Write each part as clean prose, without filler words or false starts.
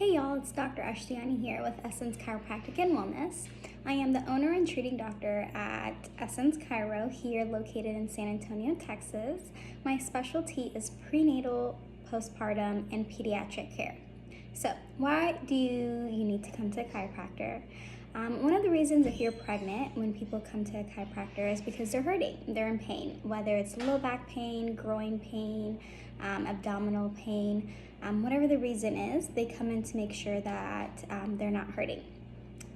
Hey y'all, it's Dr. Ashtiani here with Essence Chiropractic and Wellness. I am the owner and treating doctor at Essence Chiro here located in San Antonio, Texas. My specialty is prenatal, postpartum, and pediatric care. So why do you need to come to a chiropractor? One of the reasons if you're pregnant when people come to a chiropractor is because they're hurting, they're in pain, whether it's low back pain, groin pain, abdominal pain, whatever the reason is, they come in to make sure that they're not hurting.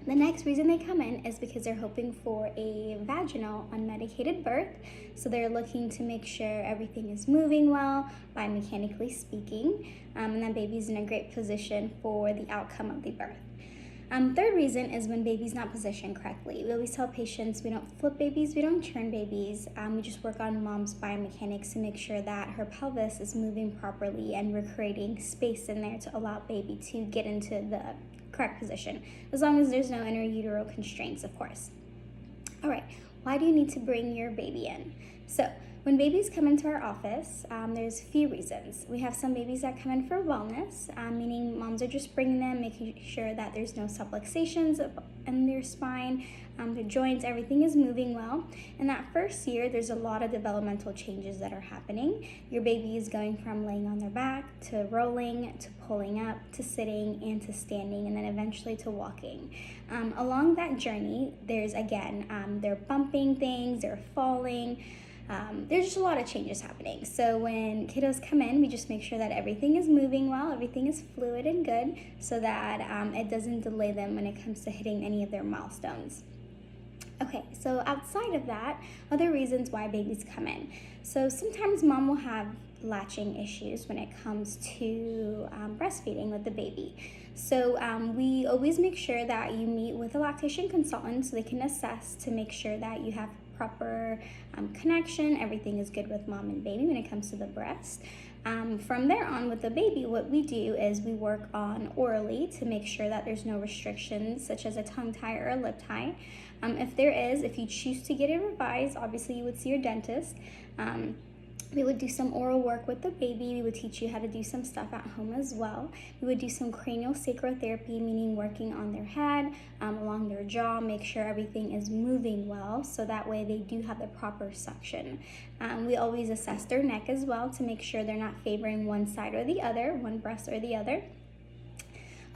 The next reason they come in is because they're hoping for a vaginal unmedicated birth. So they're looking to make sure everything is moving well, biomechanically speaking, and that baby's in a great position for the outcome of the birth. Third reason is when baby's not positioned correctly. We always tell patients we don't flip babies, we don't turn babies. We just work on mom's biomechanics to make sure that her pelvis is moving properly and we're creating space in there to allow baby to get into the correct position, as long as there's no intrauterine constraints, of course. All right, why do you need to bring your baby in? So when babies come into our office, there's a few reasons. We have some babies that come in for wellness, meaning moms are just bringing them, making sure that there's no subluxations in their spine, their joints, everything is moving well. In that first year, there's a lot of developmental changes that are happening. Your baby is going from laying on their back to rolling, to pulling up, to sitting, and to standing, and then eventually to walking. Along that journey, there's they're bumping things, they're falling. There's just a lot of changes happening. So when kiddos come in, we just make sure that everything is moving well, everything is fluid and good, so that it doesn't delay them when it comes to hitting any of their milestones. Okay, so outside of that, other reasons why babies come in. So sometimes mom will have latching issues when it comes to breastfeeding with the baby. So we always make sure that you meet with a lactation consultant so they can assess to make sure that you have proper connection, everything is good with mom and baby when it comes to the breast. From there on with the baby, what we do is we work on orally to make sure that there's no restrictions such as a tongue tie or a lip tie. If there is, if you choose to get it revised, obviously you would see your dentist. We would do some oral work with the baby. We would teach you how to do some stuff at home as well. We would do some cranial sacrotherapy, meaning working on their head, along their jaw, make sure everything is moving well, so that way they do have the proper suction. We always assess their neck as well to make sure they're not favoring one side or the other, one breast or the other.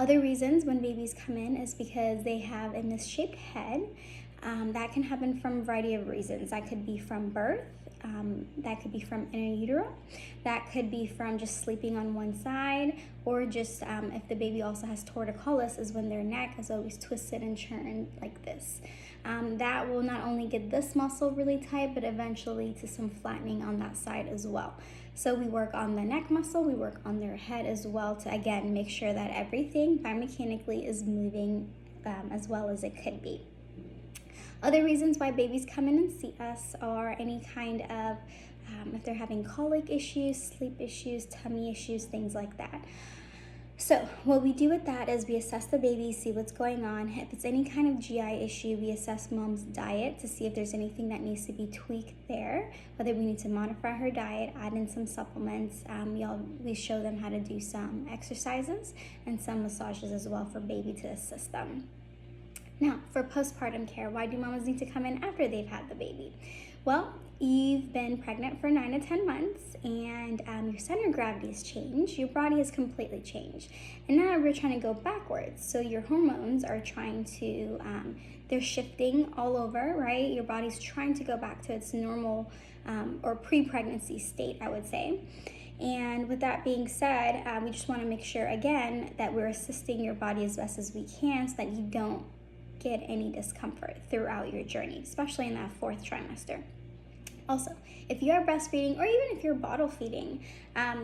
Other reasons when babies come in is because they have a misshaped head. That can happen from a variety of reasons. That could be from birth. That could be from intrauterine, that could be from just sleeping on one side, or just if the baby also has torticollis, is when their neck is always twisted and turned like this. That will not only get this muscle really tight, but eventually to some flattening on that side as well. So we work on the neck muscle, we work on their head as well to again make sure that everything biomechanically is moving as well as it could be. Other reasons why babies come in and see us are any kind of, if they're having colic issues, sleep issues, tummy issues, things like that. So what we do with that is we assess the baby, see what's going on. If it's any kind of GI issue, we assess mom's diet to see if there's anything that needs to be tweaked there, whether we need to modify her diet, add in some supplements. We show them how to do some exercises and some massages as well for baby to assist them. Now, for postpartum care, why do mamas need to come in after they've had the baby? Well, you've been pregnant for 9 to 10 months and your center of gravity has changed, your body has completely changed. And now we're trying to go backwards. So your hormones are trying to, they're shifting all over, right? Your body's trying to go back to its normal or pre-pregnancy state, I would say. And with that being said, we just want to make sure, again, that we're assisting your body as best as we can so that you don't get any discomfort throughout your journey, especially in that 4th trimester. Also, if you are breastfeeding or even if you're bottle feeding,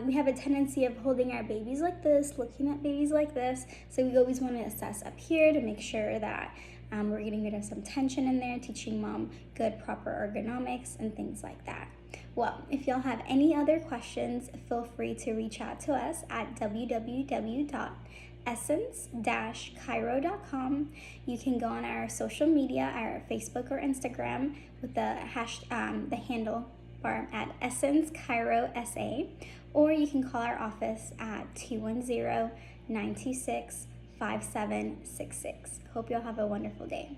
we have a tendency of holding our babies like this, looking at babies like this. So we always want to assess up here to make sure that we're getting rid of some tension in there, teaching mom good, proper ergonomics and things like that. Well, if y'all have any other questions, feel free to reach out to us at www.essence-chiro.com. You can go on our social media, our Facebook or Instagram with the handle bar at Essence Chiro SA, or you can call our office at 926 5766. Hope you'll have a wonderful day.